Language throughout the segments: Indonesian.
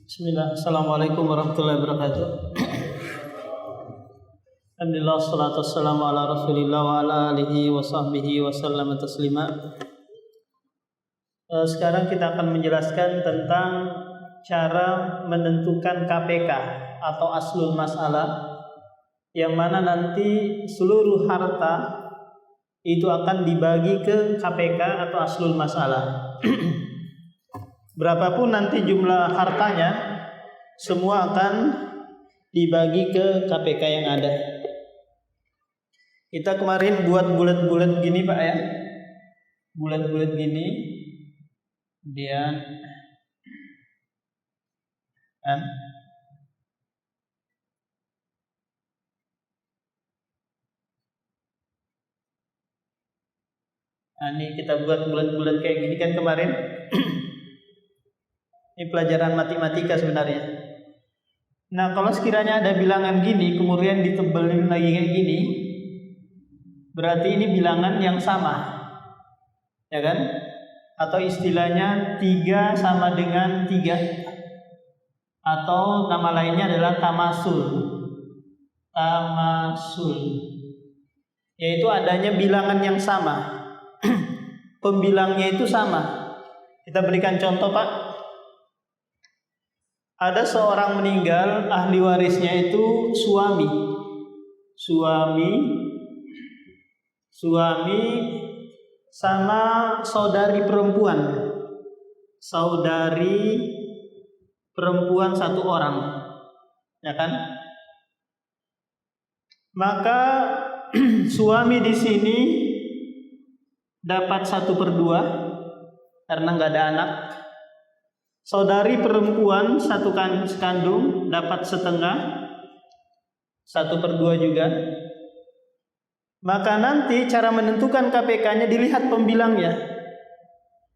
Bismillah. Assalamualaikum warahmatullahi wabarakatuh. Alhamdulillah, salatu wassalamu ala rasulillah wa ala alihi wa sahbihi wa sallam taslima. Sekarang kita akan menjelaskan tentang cara menentukan KPK atau aslul masalah, yang mana nanti seluruh harta itu akan dibagi ke KPK atau aslul masalah. Berapapun nanti jumlah hartanya, semua akan dibagi ke KPK yang ada. Kita kemarin buat bulat-bulat gini Pak ya, bulat-bulat gini, kemudian kan ini kita buat bulat-bulat kayak gini kan kemarin. Ini pelajaran matematika sebenarnya. Nah, kalau sekiranya ada bilangan gini, kemudian ditebelin lagi kayak gini, berarti ini bilangan yang sama, ya kan? Atau istilahnya 3 sama dengan 3, atau nama lainnya adalah tamasul. Tamasul, yaitu adanya bilangan yang sama. Pembilangnya itu sama. Kita berikan contoh Pak. Ada seorang meninggal, ahli warisnya itu suami sama saudari perempuan 1 orang, ya kan? Maka suami di sini dapat 1/2 karena nggak ada anak. Saudari perempuan 1 sekandung dapat setengah, 1/2 juga. Maka nanti cara menentukan KPK-nya dilihat pembilangnya.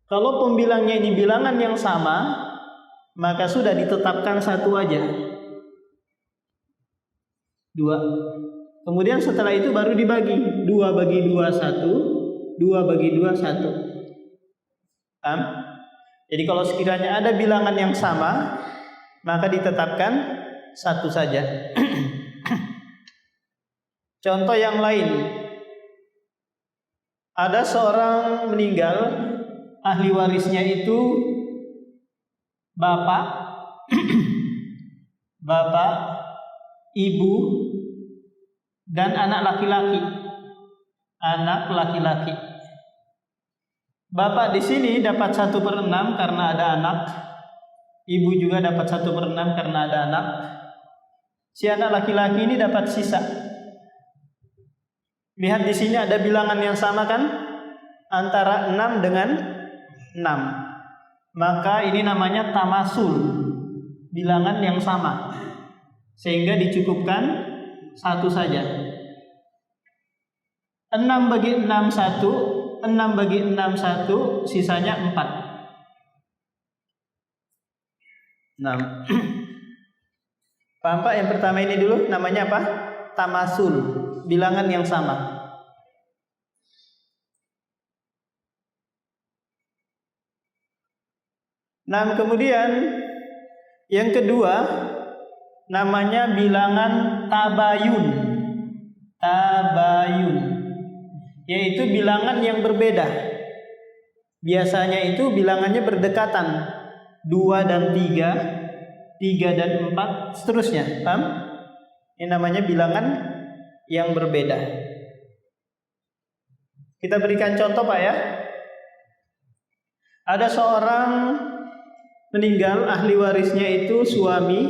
Kalau pembilangnya ini bilangan yang sama, maka sudah ditetapkan 1 aja, 2. Kemudian setelah itu baru dibagi 2 bagi 2 1, 2 bagi 2 1. Paham? Jadi kalau sekiranya ada bilangan yang sama, maka ditetapkan 1 saja. Contoh yang lain. Ada seorang meninggal, ahli warisnya itu bapak, ibu, dan anak laki-laki. Bapak di sini dapat 1/6 karena ada anak. Ibu juga dapat 1/6 karena ada anak. Si anak laki-laki ini dapat sisa. Lihat di sini ada bilangan yang sama kan? Antara 6 dengan 6. Maka ini namanya tamasul, bilangan yang sama. Sehingga dicukupkan 1 saja. 6 bagi 6 1. 6 bagi 6 1, sisanya 4. 6. Paham Pak? Yang pertama ini dulu namanya apa? Tamasul, bilangan yang sama. Nah, kemudian yang kedua namanya bilangan tabayun. Yaitu bilangan yang berbeda. Biasanya itu bilangannya berdekatan, 2 dan 3, 3 dan 4, seterusnya. Paham? Ini namanya bilangan yang berbeda. Kita berikan contoh Pak ya. Ada seorang meninggal, ahli warisnya itu suami,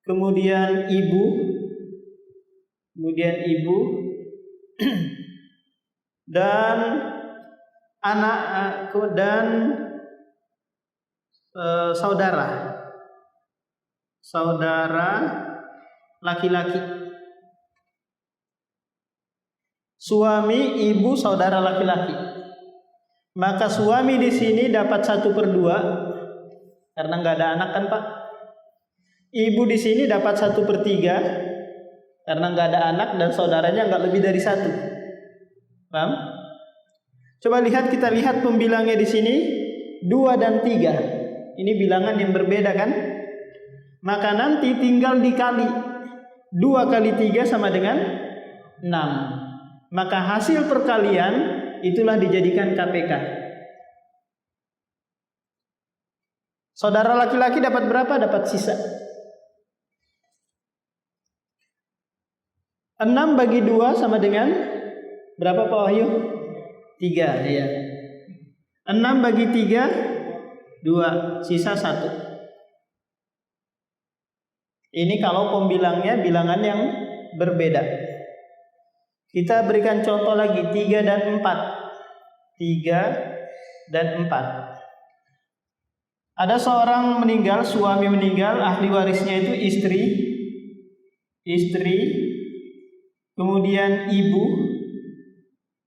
kemudian ibu, dan anak dan saudara laki-laki. Suami, ibu, saudara laki-laki. Maka suami di sini dapat 1/2 karena nggak ada anak kan Pak. Ibu di sini dapat 1/3 karena nggak ada anak dan saudaranya nggak lebih dari 1. Paham? Coba kita lihat pembilangnya di sini 2 dan 3. Ini bilangan yang berbeda kan? Maka nanti tinggal dikali. 2 kali 3 sama dengan 6. Maka hasil perkalian itulah dijadikan KPK. Saudara laki-laki dapat berapa? Dapat sisa. 6 bagi 2 sama dengan berapa Pak Wahyu? 3 ya. 6 bagi 3 2, sisa 1. Ini kalau pembilangnya bilangan yang berbeda. Kita berikan contoh lagi 3 dan 4. 3 dan 4. Ada seorang meninggal, suami meninggal, ahli warisnya itu istri, kemudian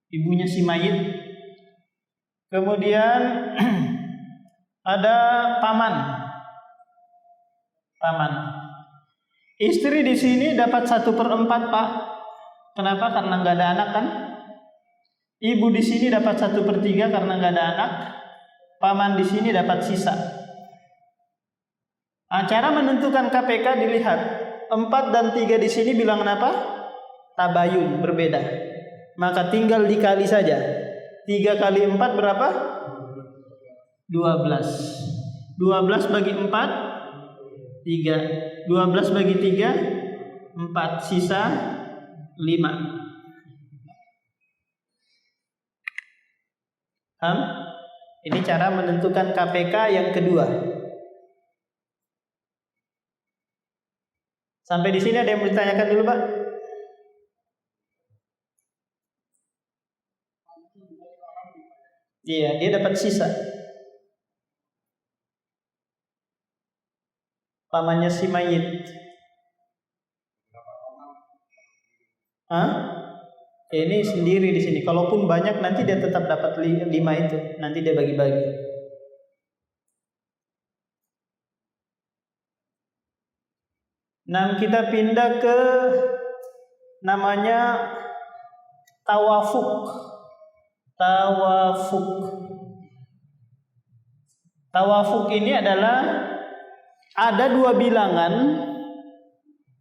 ibunya si mayit, kemudian ada paman. Istri di sini dapat 1/4 Pak. Kenapa? Karena nggak ada anak kan? Ibu di sini dapat 1/3 karena nggak ada anak. Paman di sini dapat sisa. Cara menentukan KPK dilihat 4 dan 3 di sini bilangan apa? Tabayun, berbeda. Maka tinggal dikali saja. 3 kali 4 berapa? 12. 12 bagi 4 3. 12 bagi 3 4, sisa 5. Ini cara menentukan KPK yang kedua. Sampai di sini ada yang mau ditanyakan dulu, Pak? Iya, dia dapat sisa. Pamannya si mayit. Ini sendiri di sini. Kalaupun banyak nanti dia tetap dapat 5 itu. Nanti dia bagi-bagi. Nah, kita pindah ke namanya tawafuk. Tawafuk ini adalah ada 2 bilangan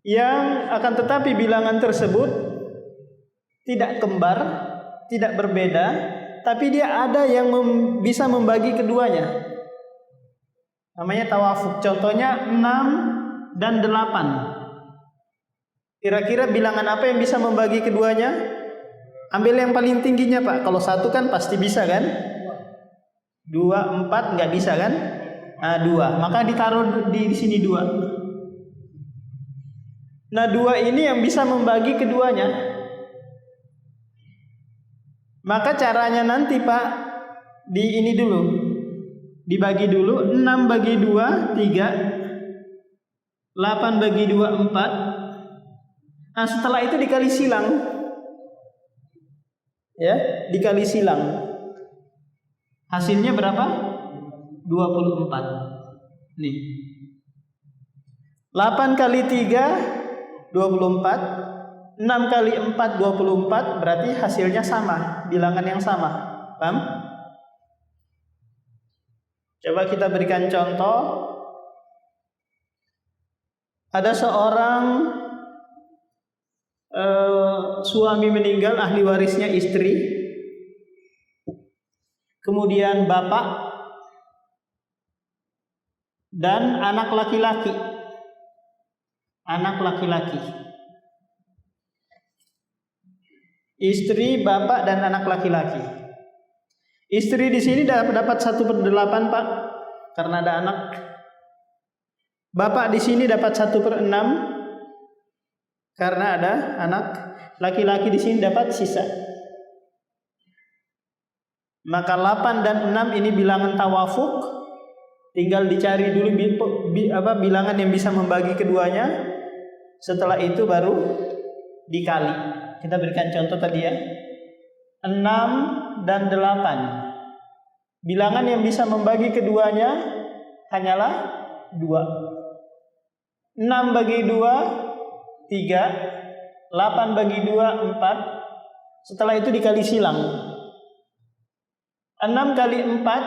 yang akan tetapi bilangan tersebut tidak kembar, tidak berbeda, tapi dia ada yang bisa membagi keduanya. Namanya tawafuk. Contohnya 6 dan 8. Kira-kira bilangan apa yang bisa membagi keduanya? Ambil yang paling tingginya Pak. Kalau 1 kan pasti bisa kan? 2, 4 nggak bisa kan? 2. Maka ditaruh di sini 2. Nah 2 ini yang bisa membagi keduanya. Maka caranya nanti Pak, di ini dulu. Dibagi dulu, 6 bagi 2, 3. 8 bagi 2, 4. Nah setelah itu dikali silang. Ya, dikali silang. Hasilnya berapa? 24. Nih. 8 kali 3 24. 6 kali 4 24, berarti hasilnya sama, bilangan yang sama. Paham? Coba kita berikan contoh. Ada seorang suami meninggal, ahli warisnya istri, kemudian bapak dan anak laki-laki. Istri, bapak dan anak laki-laki. Istri di sini dapat 1/8 Pak, karena ada anak. Bapak di sini dapat 1/6 karena ada anak. Laki-laki di sini dapat sisa. Maka 8 dan 6 ini bilangan tawafuk. Tinggal dicari dulu bilangan yang bisa membagi keduanya. Setelah itu baru dikali. Kita berikan contoh tadi ya. 6 dan 8. Bilangan yang bisa membagi keduanya hanyalah 2. 6 bagi 2 3. 8 bagi 2 4. Setelah itu dikali silang. 6 kali 4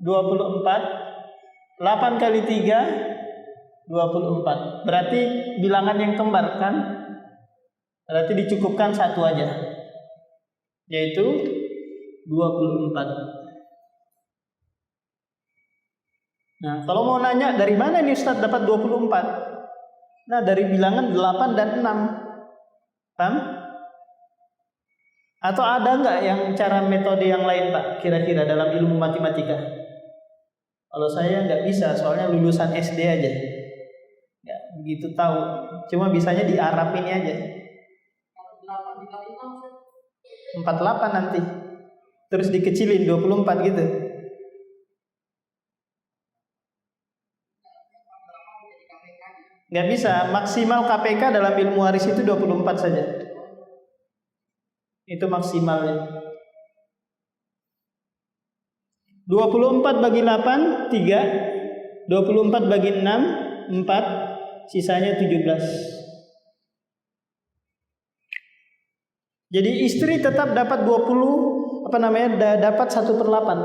24. 8 kali 3 24. Berarti bilangan yang kembar kan? Berarti dicukupkan satu aja, yaitu 24. Nah, kalau mau nanya dari mana nih Ustadz dapat 24? Nah, dari bilangan 8 dan 6. Paham? Atau ada nggak yang cara metode yang lain Pak, kira-kira dalam ilmu matematika? Kalau saya nggak bisa, soalnya lulusan SD aja, nggak begitu tahu. Cuma bisanya di Arab ini aja. 48 nanti, terus dikecilin 24 gitu. Nggak bisa, maksimal KPK dalam ilmu waris itu 24 saja. Itu maksimalnya. 24 bagi 8, 3. 24 bagi 6, 4. Sisanya 17. Jadi istri tetap dapat 20, dapat 1/8.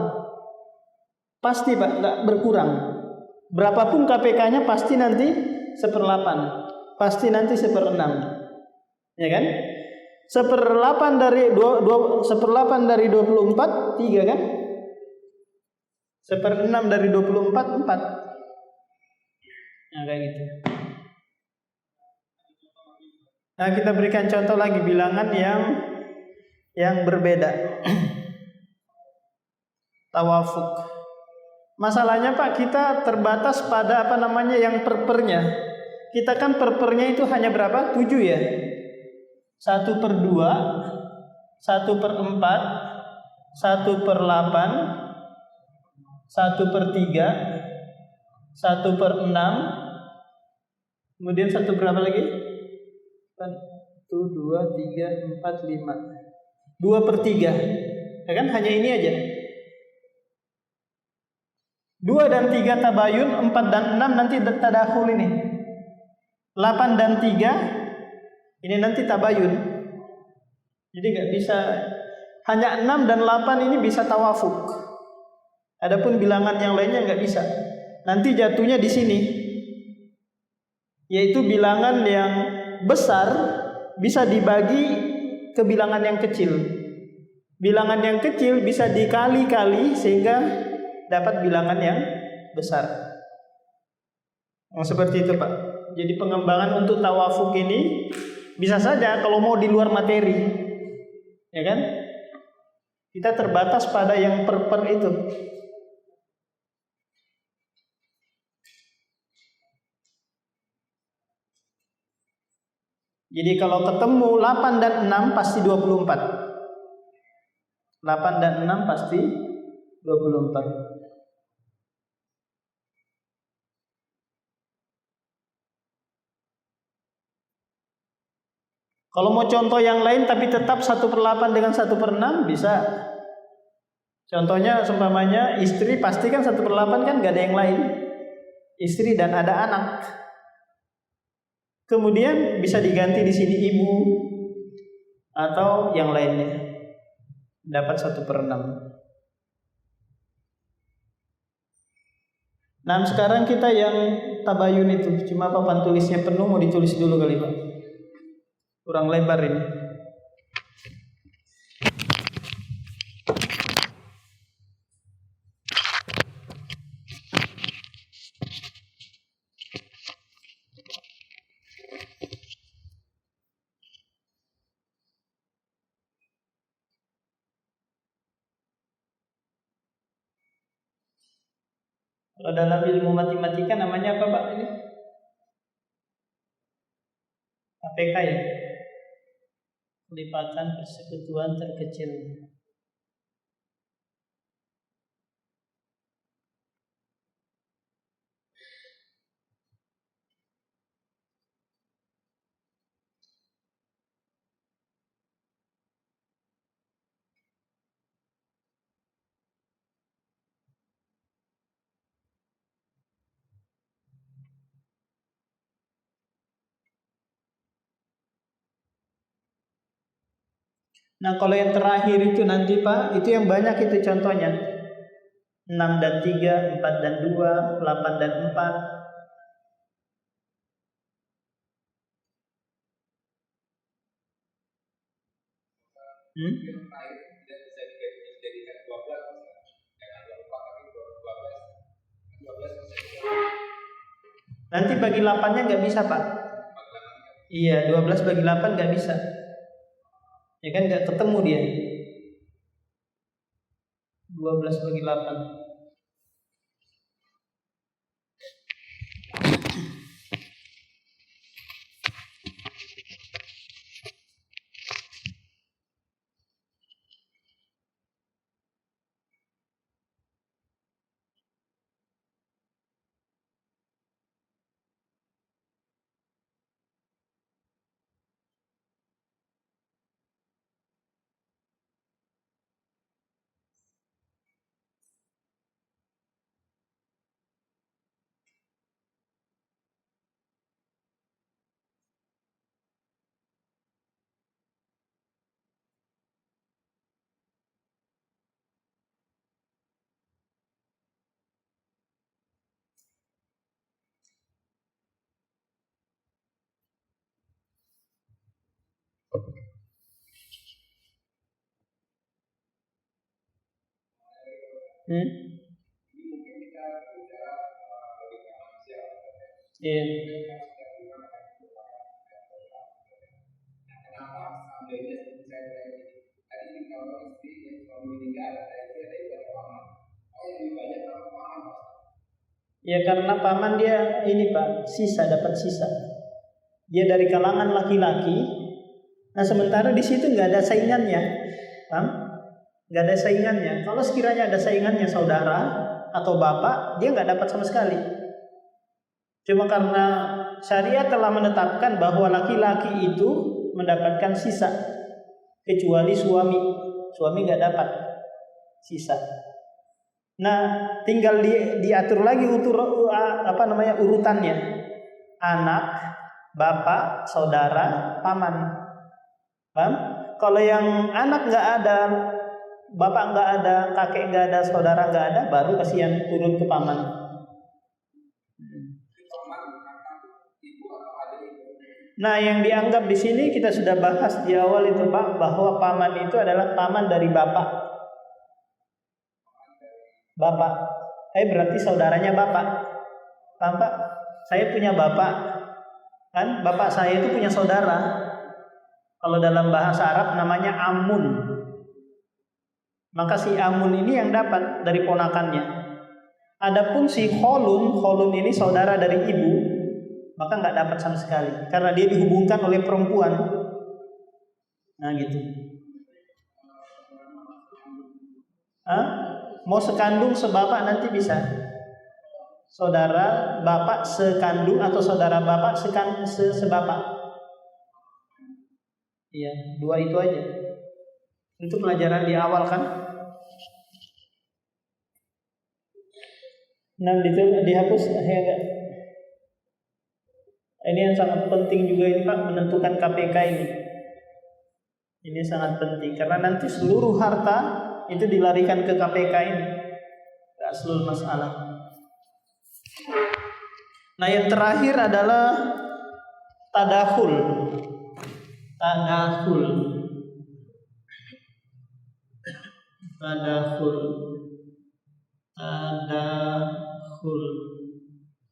Pasti Pak, nggak berkurang. Berapapun KPK-nya pasti nanti 1/8. Pasti nanti 1/6. Ya kan? 1/8 dari 1/8 dari 24, 3 kan? 1/6 dari 24, 4. Nah, kayak gitu. Nah, kita berikan contoh lagi bilangan yang berbeda. Tawafuk. Masalahnya Pak, kita terbatas pada yang perpernya. Kita kan perpernya itu hanya berapa? 7 ya. 1/2, 1/4, 1/8, 1/3, 1/6, kemudian 1 berapa lagi? 1, 2, 3, 4, 5, 2/3. Ya kan, hanya ini aja. 2 dan 3 tabayun, 4 dan 6 nanti tadakhul ini. 8 dan 3 ini nanti tabayun. Jadi nggak bisa, hanya 6 dan 8 ini bisa tawafuk. Adapun bilangan yang lainnya nggak bisa. Nanti jatuhnya di sini, yaitu bilangan yang besar bisa dibagi ke bilangan yang kecil. Bilangan yang kecil bisa dikali-kali sehingga dapat bilangan yang besar. Seperti itu Pak. Jadi pengembangan untuk tawafuk ini bisa saja kalau mau di luar materi, ya kan? Kita terbatas pada yang per itu. Jadi kalau ketemu 8 dan 6 pasti 24. 8 dan 6 pasti 24. Kalau mau contoh yang lain tapi tetap 1/8 dengan 1/6 bisa. Contohnya seumpamanya istri pasti kan 1/8 kan gak ada yang lain. Istri dan ada anak. Kemudian bisa diganti di sini ibu atau yang lainnya. Dapat 1/6. Nah, sekarang kita yang tabayun itu cuma papan tulisnya penuh, mau ditulis dulu kali Pak. Kurang lebar ini. Kalau dalam ilmu matematika namanya apa Pak ini? KPK ya? Kelipatan persekutuan terkecil. Nah, kalau yang terakhir itu nanti Pak, itu yang banyak itu contohnya. 6 dan 3, 4 dan 2, 8 dan 4. Nanti bagi 8-nya nggak bisa, Pak. Iya, 12 bagi 8 nggak bisa. Ya kan nggak ketemu dia. 12 bagi 8. Ya karena paman dia ini Pak, dapat sisa. Dia dari kalangan laki-laki. Nah sementara di situ nggak ada saingannya, paham? Nggak ada saingannya. Kalau sekiranya ada saingannya saudara atau bapak, dia nggak dapat sama sekali. Cuma karena syariat telah menetapkan bahwa laki-laki itu mendapatkan sisa, kecuali suami nggak dapat sisa. Nah, tinggal diatur lagi urutannya. Anak, bapak, saudara, paman. Paham? Kalau yang anak nggak ada, bapak nggak ada, kakek nggak ada, saudara nggak ada, baru kasihan turun ke paman. Nah, yang dianggap di sini kita sudah bahas di awal itu Pak, bahwa paman itu adalah paman dari bapak. Berarti saudaranya bapak. Paham Pak? Saya punya bapak, kan? Bapak saya itu punya saudara. Kalau dalam bahasa Arab namanya amun. Maka si amun ini yang dapat dari ponakannya. Adapun si kholun ini saudara dari ibu, maka nggak dapat sama sekali karena dia dihubungkan oleh perempuan. Nah gitu. Mau sekandung sebapak nanti bisa. Saudara bapak sekandung atau saudara bapak sebapak. Iya, 2 itu aja. Itu pelajaran di awal kan. Nah, itu dihapus ya enggak? Ini yang sangat penting juga ini Pak, menentukan KPK ini. Ini sangat penting karena nanti seluruh harta itu dilarikan ke KPK ini. Aslul masalah. Nah, yang terakhir adalah tadakhul.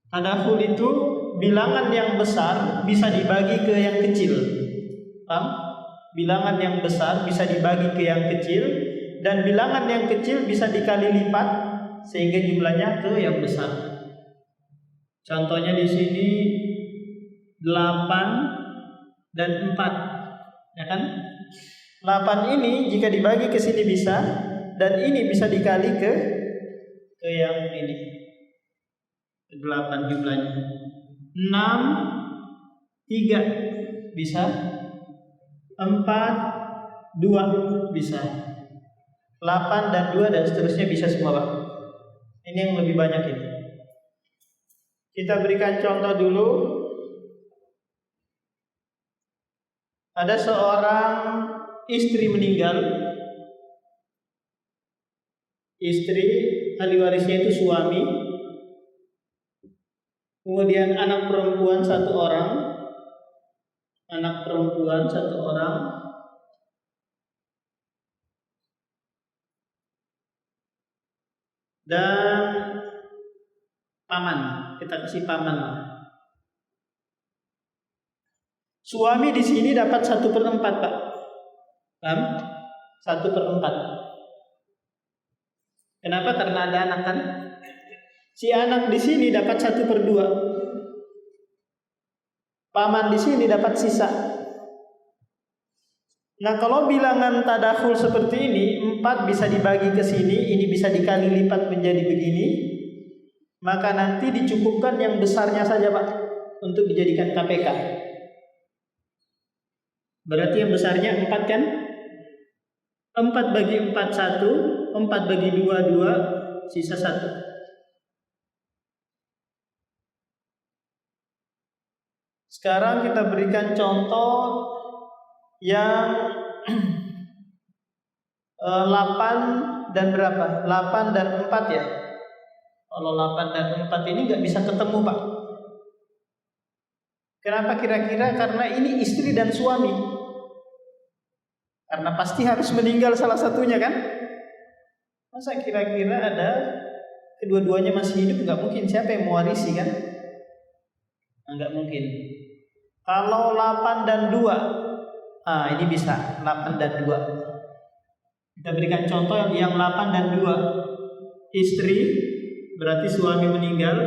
Tadakhul itu bilangan yang besar bisa dibagi ke yang kecil. Paham? Bilangan yang besar bisa dibagi ke yang kecil dan bilangan yang kecil bisa dikali lipat sehingga jumlahnya ke yang besar. Contohnya di sini 8 dan 4, ya kan? 8 ini jika dibagi ke sini bisa, dan ini bisa dikali ke yang ini. 8 jumlahnya. 6, 3 bisa. 4, 2 bisa. 8 dan 2 dan seterusnya bisa semua Pak. Ini yang lebih banyak ini. Kita berikan contoh dulu. Ada seorang istri meninggal. Istri ahli warisnya itu suami, kemudian anak perempuan satu orang, dan paman, kita kasih paman lah. Suami di sini dapat 1/4, Pak. Paham? 1/4. Kenapa? Karena ada anak kan. Si anak di sini dapat 1/2. Paman di sini dapat sisa. Nah, kalau bilangan tadakhul seperti ini, 4 bisa dibagi ke sini, ini bisa dikali lipat menjadi begini, maka nanti dicukupkan yang besarnya saja, Pak, untuk dijadikan KPK. Berarti yang besarnya 4 kan? 4 bagi 4 1, 4 bagi 2 2, sisa 1. Sekarang kita berikan contoh yang 8 dan berapa? 8 dan 4 ya. Kalau 8 dan 4 ini nggak bisa ketemu, Pak. Kenapa kira-kira? Karena ini istri dan suami. Karena pasti harus meninggal salah satunya kan? Masa kira-kira ada kedua-duanya masih hidup? Nggak mungkin. Siapa yang mewarisi kan? Nggak mungkin. Kalau 8 dan 2, ini bisa 8 dan 2. Kita berikan contoh yang 8 dan 2. Istri, berarti suami meninggal.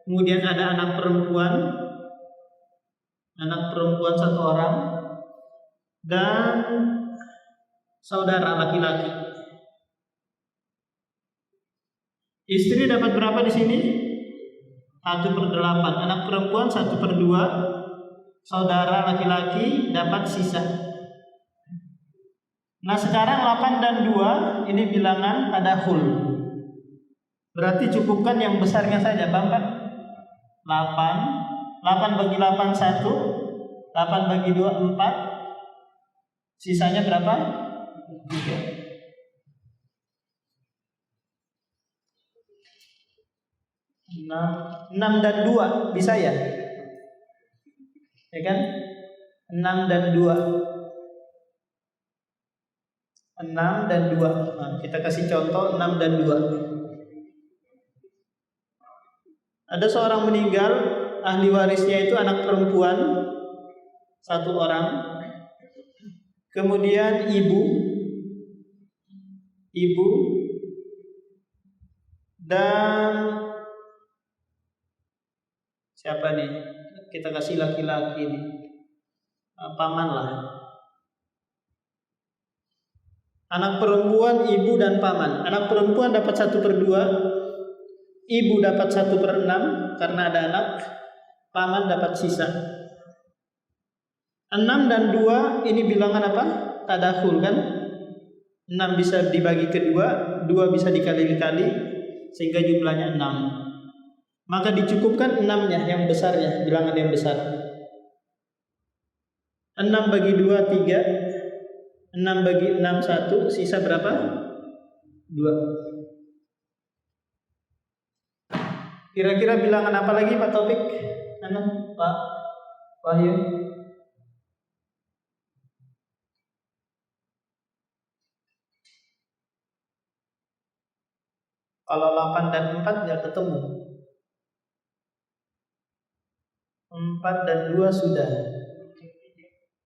Kemudian ada anak perempuan satu orang, dan saudara laki-laki. Istri dapat berapa di sini? 1/8. Anak perempuan 1/2. Saudara laki-laki dapat sisa. Nah, sekarang 8 dan 2 ini bilangan tadakhul. Berarti cukupkan yang besarnya saja, Bang, Pak. 8 bagi 8 1, 8 bagi 2 4. Sisanya berapa? 3. 6 dan 2 bisa ya? Ya kan? 6 dan 2. 6 dan 2. Nah, kita kasih contoh 6 dan 2. Ada seorang meninggal, ahli warisnya itu anak perempuan satu orang, kemudian ibu dan siapa nih? Kita kasih laki-laki nih, paman lah. Anak perempuan, ibu dan paman. Anak perempuan dapat 1/2, ibu dapat 1/6 karena ada anak, paman dapat sisa. 6 dan 2 ini bilangan apa? Tadakhul kan? 6 bisa dibagi ke 2, 2 bisa dikali-kali, sehingga jumlahnya 6. Maka dicukupkan 6-nya, yang besarnya, bilangan yang besar. 6 bagi 2 3, 6 bagi 6 1, sisa berapa? 2. Kira-kira bilangan apa lagi, Pak Taufik? Pak Wahyu? Kalau 8 dan 4 nggak ketemu. 4 dan 2 sudah.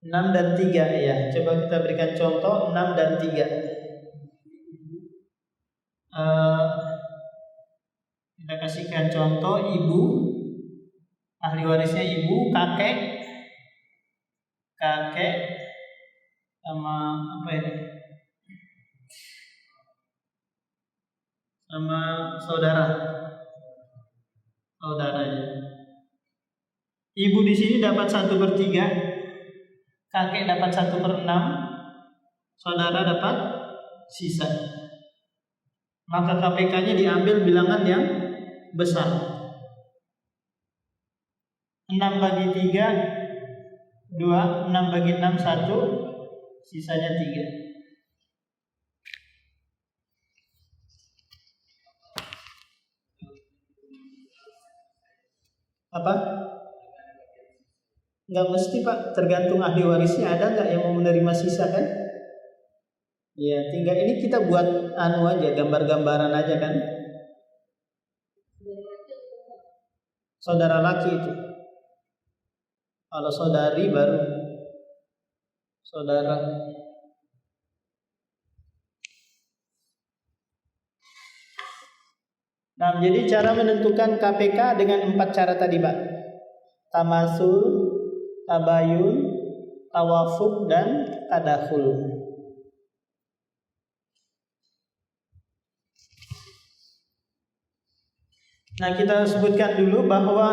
6 dan 3 ya. Coba kita berikan contoh 6 dan 3. Kita kasihkan contoh ibu, ahli warisnya ibu, kakek sama apa ini? Sama saudaranya. Ibu di sini dapat 1/3, kakek dapat 1/6, saudara dapat sisa. Maka KPK-nya diambil bilangan yang besar. 6 bagi 3 2, 6 bagi 6 1, sisanya 3. Apa? Nggak mesti Pak, tergantung ahli warisnya ada nggak yang mau menerima sisa kan? Ya tinggal ini kita buat anu aja, gambar-gambaran aja kan. Saudara laki itu. Kalau saudari baru saudara. Nah, jadi cara menentukan KPK dengan 4 cara tadi, Pak. Tamasul, tabayun, tawafuk, dan tadakhul. Nah, kita sebutkan dulu bahwa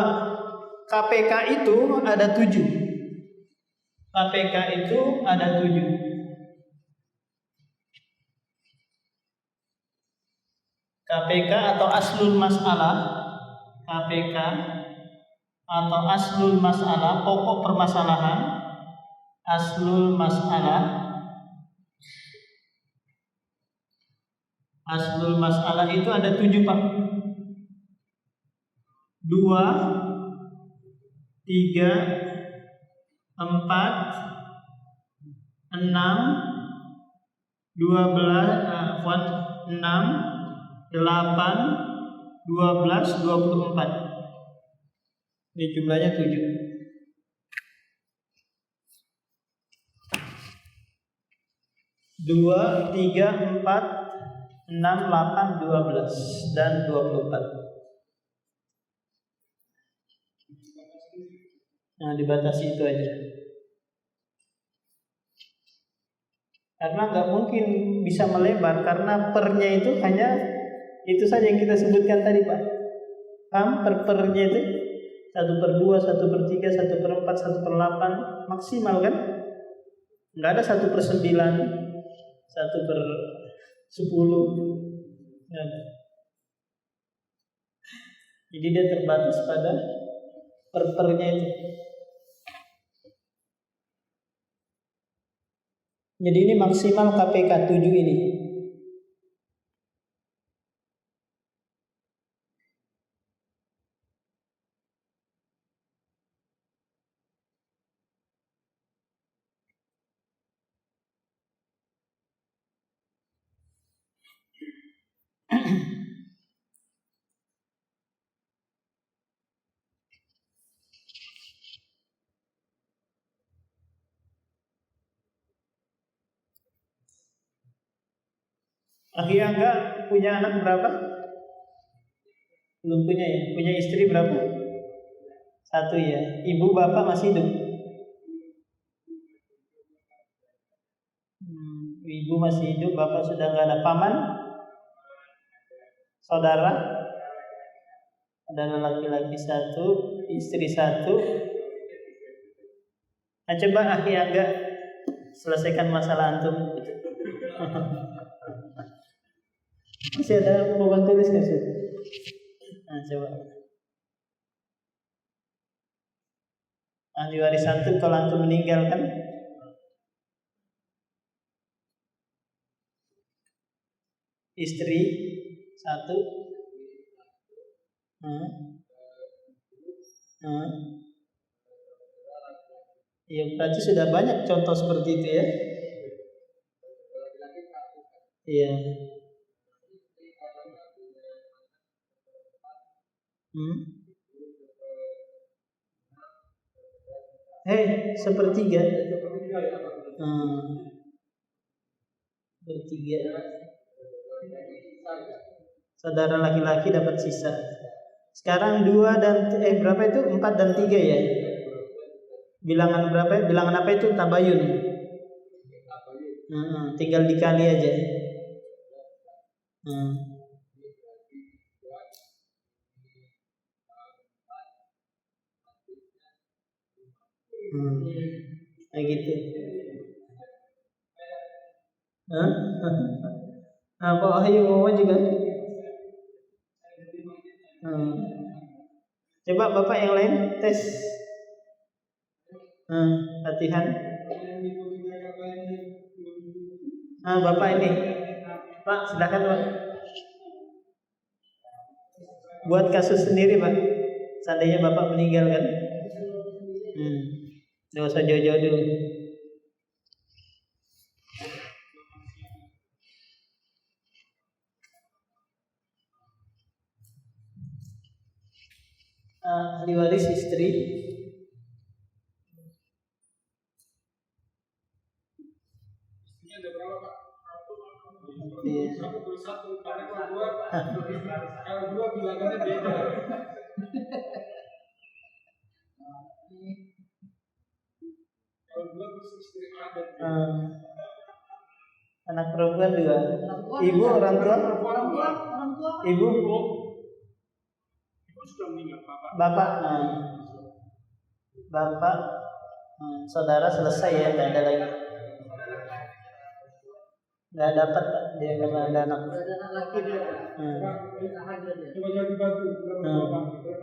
KPK itu ada 7. KPK itu ada 7. KPK atau aslul masalah, KPK atau aslul masalah, pokok permasalahan, aslul masalah. Aslul masalah itu ada 7, Pak. 2, 3, 4, 6, 12, 6, 8, 12, 24. Ini jumlahnya 7. 2, 3, 4, 6, 8, 12 dan 24. Nah, dibatasi itu aja. Karena nggak mungkin bisa melebar karena pernya itu hanya itu saja yang kita sebutkan tadi, Pak. Paham pernya itu 1/2, 1/3, 1/4, 1/8 maksimal kan? Nggak ada 1/9, 1/10. Nggak ada. Jadi dia terbatas pada pernya itu. Jadi ini maksimal KPK 7 ini. Akhirnya enggak punya anak berapa? Belum punya ya. Punya istri berapa? 1 ya. Ibu bapak masih hidup? Ibu masih hidup, bapak sudah enggak ada. Paman? Saudara? Ada laki-laki 1, istri 1. Nah, coba akhirnya enggak selesaikan masalah antum. Masih ada mau tulis nggak sih? Nah, coba. Ahli waris antum kalau antum meninggal kan? Istri 1. Ya berarti sudah banyak contoh seperti itu ya. Iya. Sepertiga. Sepertiga. Saudara laki-laki dapat sisa. Sekarang 2 dan berapa itu? 4 dan 3 ya. Bilangan berapa? Bilangan apa itu? Tabayun. Tinggal dikali aja. Kayak gitu. Apa Wahyu mau juga? Coba bapak yang lain tes. Latihan. Bapak ini. Pak, silakan Pak. Buat kasus sendiri Pak. Seandainya bapak meninggal kan, nggak usah jauh-jauh dulu. Ahli waris istri. Kalau dua bilangannya beda. Kalau dua terus istri ada. Anak perempuan 2. Ibu orang tua? Ibu sudah meninggal, bapak. Bapak, saudara selesai ya, nggak ada lagi. Nggak dapat Pak, dia karena ada anak. Coba jangan dibantu,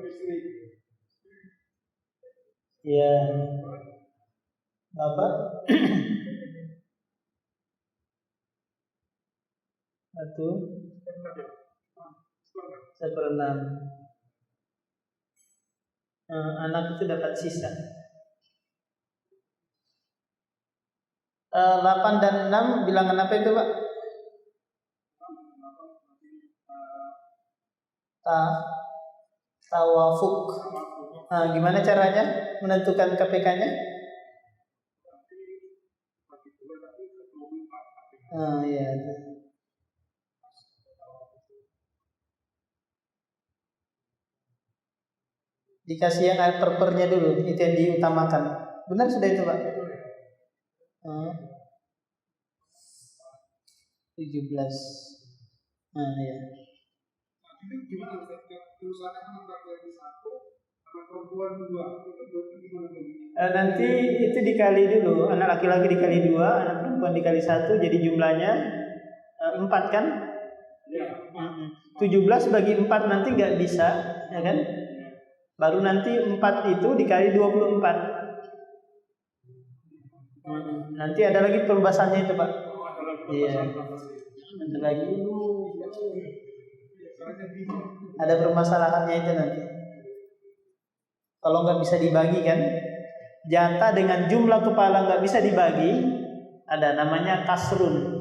istri. Iya. Bapak 1/6. Anak itu dapat sisa. 8 dan 6 bilangan apa itu Pak? Tawafuk. Gimana caranya menentukan KPK-nya? Iya. Dikasih yang air perpernya dulu, itu yang diutamakan. Benar sudah itu Pak? 17. Ya. Gimana tulisannya anak laki-laki 1, anak perempuan 2. Nanti itu dikali dulu, anak laki-laki dikali 2, anak perempuan dikali 1, jadi jumlahnya 4 kan? Ya. 17 bagi 4 nanti nggak bisa, ya kan? Baru nanti 4 itu dikali 24. Nanti ada lagi pembahasannya itu Pak. Iya. Ada lagi. Ada permasalahannya itu nanti. Kalau nggak bisa dibagi kan, jatah dengan jumlah kepala nggak bisa dibagi, ada namanya kasrun.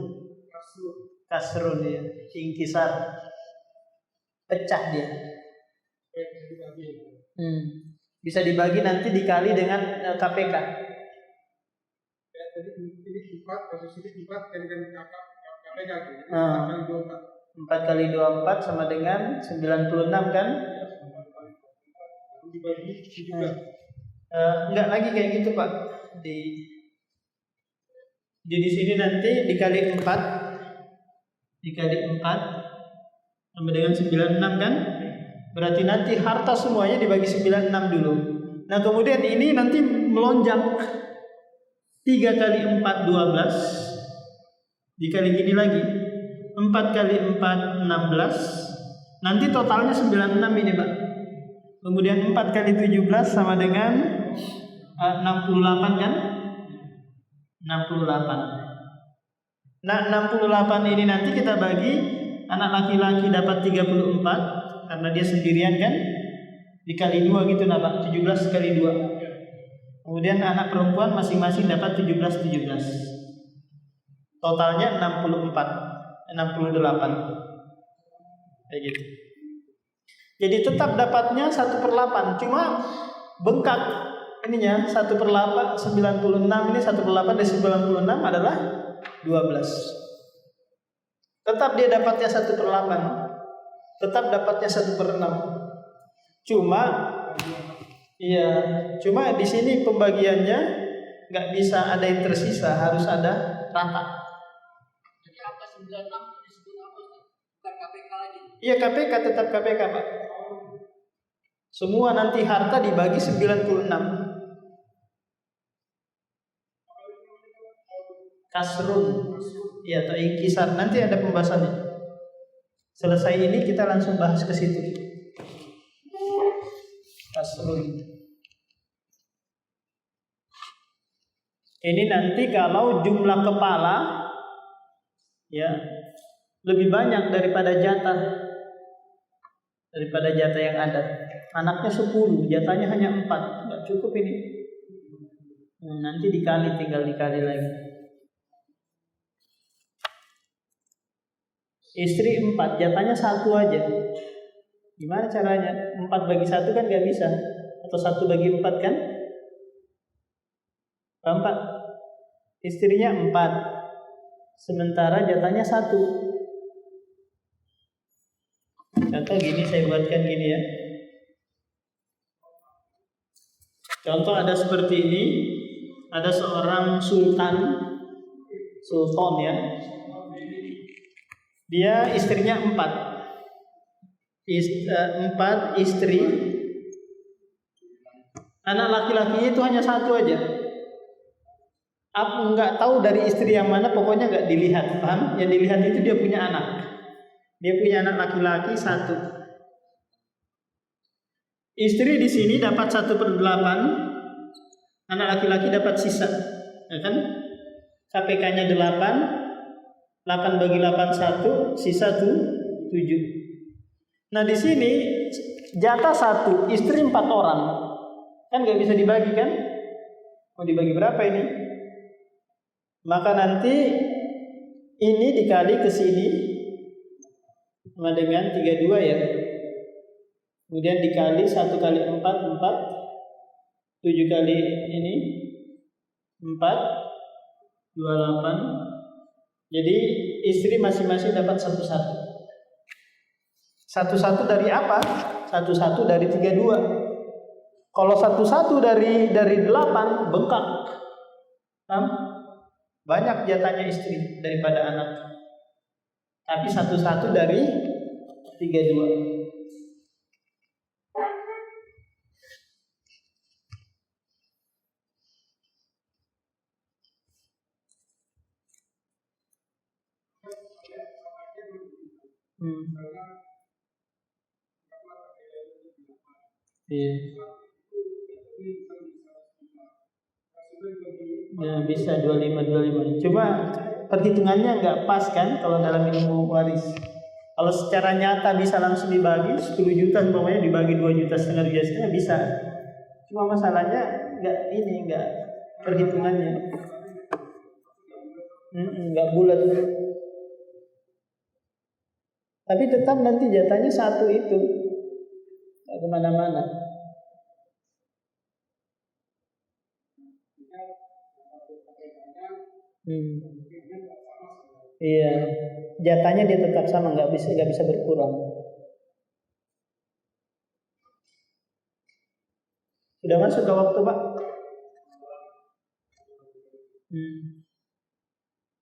Kasrun ya, ingkisar, pecah dia. Bisa dibagi nanti dikali dengan KPK. Ini 4, kasus ini 4 dengan KPK. 4 kali 24 sama dengan 96 kan? Dibagi 17. Enggak lagi kayak gitu Pak. Di sini nanti dikali 4 sama dengan 96 kan? Berarti nanti harta semuanya dibagi 96 dulu. Nah kemudian ini nanti melonjak 3 kali 4 12. Dikali gini lagi 4 kali 4 16. Nanti totalnya 96 ini Pak. Kemudian 4 kali 17 sama dengan 68 kan? 68. Nah 68 ini nanti kita bagi, anak laki-laki dapat 34 karena dia sendirian kan, dikali 2 gitu nah Pak, 17 kali 2. Kemudian anak perempuan masing-masing dapat 17. Totalnya 68. Kayak gitu. Jadi tetap dapatnya 1/8, cuma bengkak ininya 1/8, 96 ini 1/8 dari 96 adalah 12. Tetap dia dapatnya 1/8. Tetap dapatnya 1/6. Cuma di sini pembagiannya nggak bisa ada yang tersisa, harus ada rata. Jadi angka 96 disebut apa? Bukan KPK lagi. Iya KPK, tetap KPK Pak. Semua nanti harta dibagi 96. Kasrun, ya atau ingkisar, nanti ada pembahasannya. Selesai ini kita langsung bahas ke situ. Kasrun. Ini nanti kalau jumlah kepala ya lebih banyak daripada jatah. daripada jatah yang ada. Anaknya 10, jatahnya hanya 4, nggak cukup ini. Nanti tinggal dikali lagi. Istri 4, jatahnya 1 aja. Gimana caranya? 4 bagi 1 kan nggak bisa. Atau 1 bagi 4 kan? Paham Pak? Istrinya 4, sementara jatahnya 1. Contoh gini, saya buatkan gini ya. Contoh ada seperti ini. Ada seorang sultan ya. Dia istrinya 4. 4 istri. Anak laki-lakinya itu hanya 1 aja. Aku nggak tahu dari istri yang mana, pokoknya nggak dilihat, paham? Yang dilihat itu dia punya anak. Dia punya anak laki-laki 1. Istri di sini dapat 1/8. Anak laki-laki dapat sisa, ya kan? KPK-nya 8, 8 bagi 8 1, sisa 7. Nah di sini jatah 1, istri 4 orang, kan nggak bisa dibagi kan? Mau dibagi berapa ini? Maka nanti ini dikali ke sini sama dengan 32 ya. Kemudian dikali 1 kali 4, 7 kali ini 4, 28. Jadi istri masing-masing dapat 1/1. 1/1 dari apa? 1/1 dari 32. Kalau 1/1 dari 8 bengkak. Banyak jatahnya istri daripada anak. Tapi 1/1 dari 32. Iya. Ya, bisa 25. Cuma perhitungannya nggak pas kan kalau dalam ilmu waris. Kalau secara nyata bisa langsung dibagi 10 juta umpamanya dibagi 2,5 juta biasanya bisa. Cuma masalahnya nggak perhitungannya. Nggak bulat. Tapi tetap nanti jatahnya 1 itu. Nggak kemana-mana. Iya, jatahnya dia tetap sama, nggak bisa berkurang. Sudah masuk ke waktu Pak?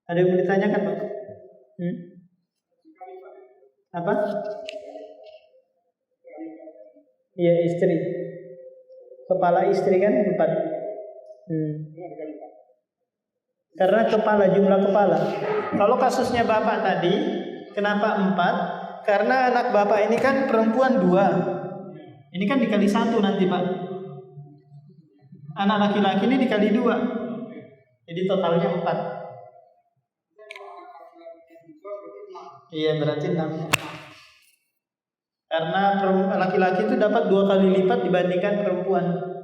Ada yang mau ditanyakan Pak? Apa? Iya, istri. Kepala istri kan 4. Karena jumlah kepala. Kalau kasusnya bapak tadi, kenapa 4? Karena anak bapak ini kan perempuan 2. Ini kan dikali 1 nanti Pak. Anak laki-laki ini dikali 2. Jadi totalnya 4. Iya, berarti 6. Karena laki-laki itu dapat 2 kali lipat dibandingkan perempuan.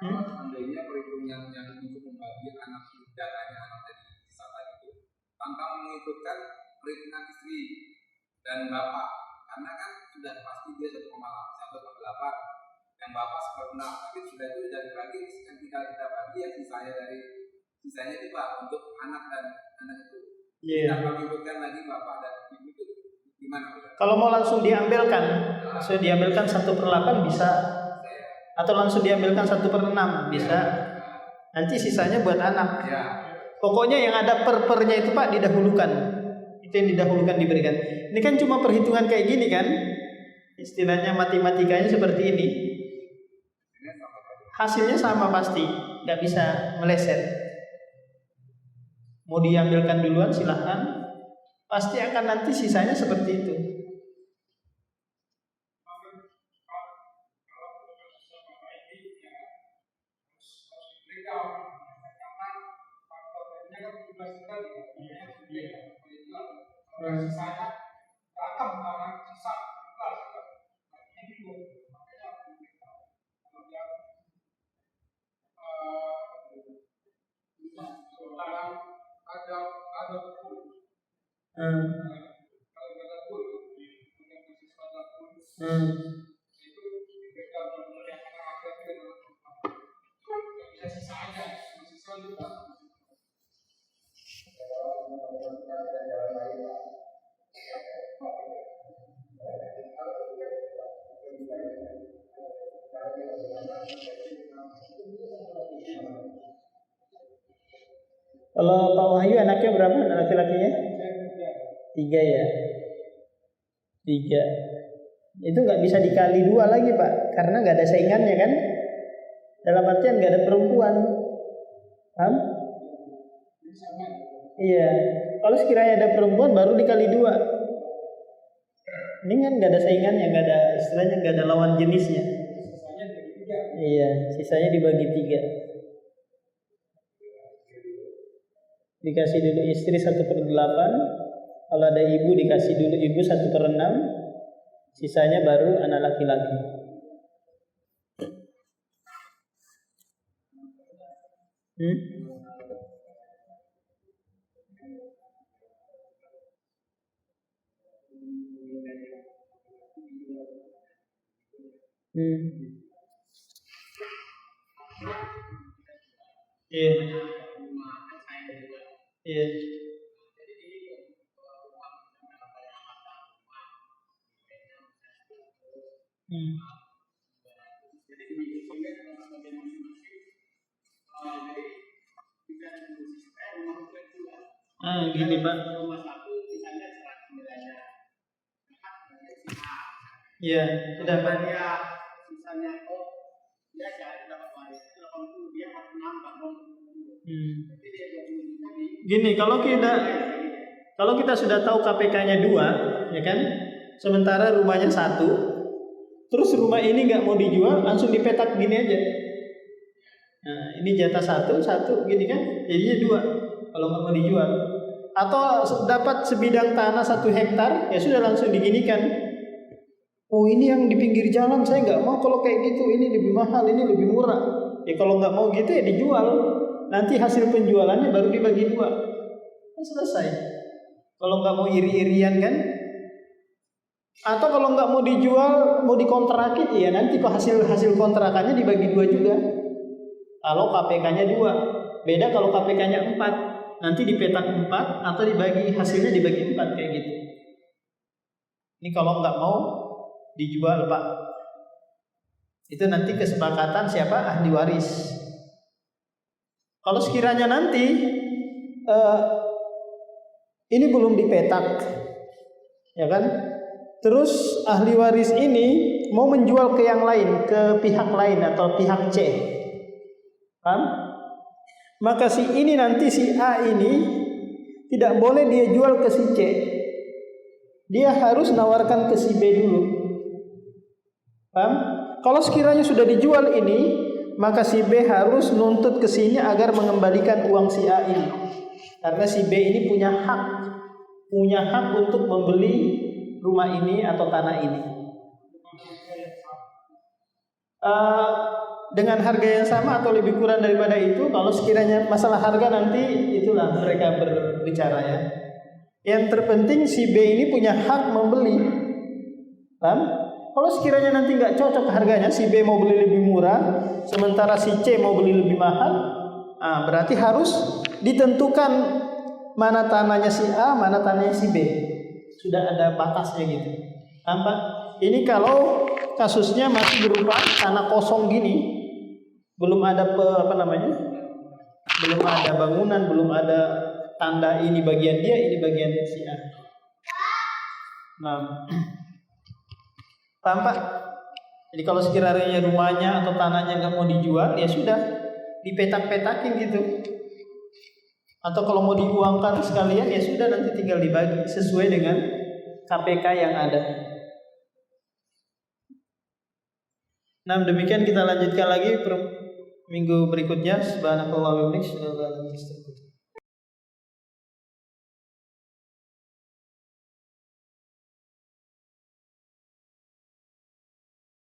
Seandainya perhitungan yang untuk membagi anak datanya anak dari kisah tadi itu tanpa mengikutkan perhitungan istri dan bapak, karena kan sudah pasti dia 1,8 yang bapak 1/6, tapi sudah itu sudah dibagi, yang tinggal kita bagi yang sisanya itu Pak untuk anak dan anak itu. Tanpa mengikutkan lagi bapak dan ibu itu gimana Pak? Kalau mau langsung diambilkan 1/8 bisa. Atau langsung diambilkan 1/6 bisa. Nanti sisanya buat anak. Pokoknya yang ada pernya itu Pak didahulukan. Itu yang didahulukan diberikan. Ini kan cuma perhitungan kayak gini kan. Istilahnya matematikanya seperti ini. Hasilnya sama pasti, nggak bisa meleset. Mau diambilkan duluan silahkan. Pasti akan nanti sisanya seperti itu. Kalau nggak ada pun, bukan mahasiswa ada pun, itu mereka benar-benar yang anak laki-laki dan anak perempuan. Nggak bisa sisa aja, sisa juga. Kalau Pak Wahyu anaknya berapa? Anak laki-lakinya? 3 ya. 3. Itu nggak bisa dikali 2 lagi Pak, karena nggak ada saingannya kan? Dalam artian nggak ada perempuan. Paham? Iya. Kalau sekiranya ada perempuan baru dikali 2. Ini kan nggak ada saingannya, nggak ada istilahnya, nggak ada lawan jenisnya. Iya, sisanya dibagi 3. Dikasih dulu istri 1/8. Kalau ada ibu dikasih dulu ibu 1/6. Sisanya baru anak laki-laki. Iya. Iya. Gini Pak. Iya, sudah Pak. Gini, kalau kita sudah tahu KPK-nya 2, ya kan? Sementara rumahnya 1, terus rumah ini nggak mau dijual, langsung dipetak gini aja. Nah, ini jatah 1 gini kan? Jadinya 2 kalau nggak mau dijual. Atau dapat sebidang tanah 1 hektar, ya sudah langsung diginikan. Oh ini yang di pinggir jalan saya nggak mau kalau kayak gitu, ini lebih mahal, ini lebih murah. Ya kalau nggak mau gitu ya dijual. Nanti hasil penjualannya baru dibagi 2. Kan selesai. Kalau nggak mau iri-irian kan? Atau kalau nggak mau dijual, mau dikontrakin, ya nanti kok hasil kontrakannya dibagi 2 juga. Kalau KPK-nya 2, beda kalau KPK-nya 4, nanti dipetak 4 atau hasilnya dibagi 4 kayak gitu. Ini kalau nggak mau dijual Pak, itu nanti kesepakatan siapa? Ahli waris. Kalau sekiranya nanti ini belum dipetak, ya kan? Terus ahli waris ini mau menjual ke yang lain, ke pihak lain atau pihak C, paham? Maka si ini nanti si A ini tidak boleh dia jual ke si C. Dia harus nawarkan ke si B dulu. Paham? Kalau sekiranya sudah dijual ini, maka si B harus nuntut ke sini agar mengembalikan uang si A ini. Karena si B ini punya hak untuk membeli rumah ini atau tanah ini. Dengan harga yang sama atau lebih kurang daripada itu. Kalau sekiranya masalah harga nanti itulah mereka berbicara ya. Yang terpenting si B ini punya hak membeli. Paham? Kalau sekiranya nanti nggak cocok harganya, si B mau beli lebih murah, sementara si C mau beli lebih mahal, berarti harus ditentukan mana tanahnya si A, mana tanahnya si B. Sudah ada batasnya gitu. Tampak? Ini kalau kasusnya masih berupa tanah kosong gini, belum ada belum ada bangunan, belum ada tanda ini bagian dia, ini bagian si A. Nah, paham Pak? Jadi kalau sekiranya rumahnya atau tanahnya nggak mau dijual, ya sudah dipetak-petakin gitu. Atau kalau mau diuangkan sekalian, ya sudah nanti tinggal dibagi sesuai dengan KPK yang ada. Nah, demikian kita lanjutkan lagi minggu berikutnya. Subhanallah wa bihamdihi,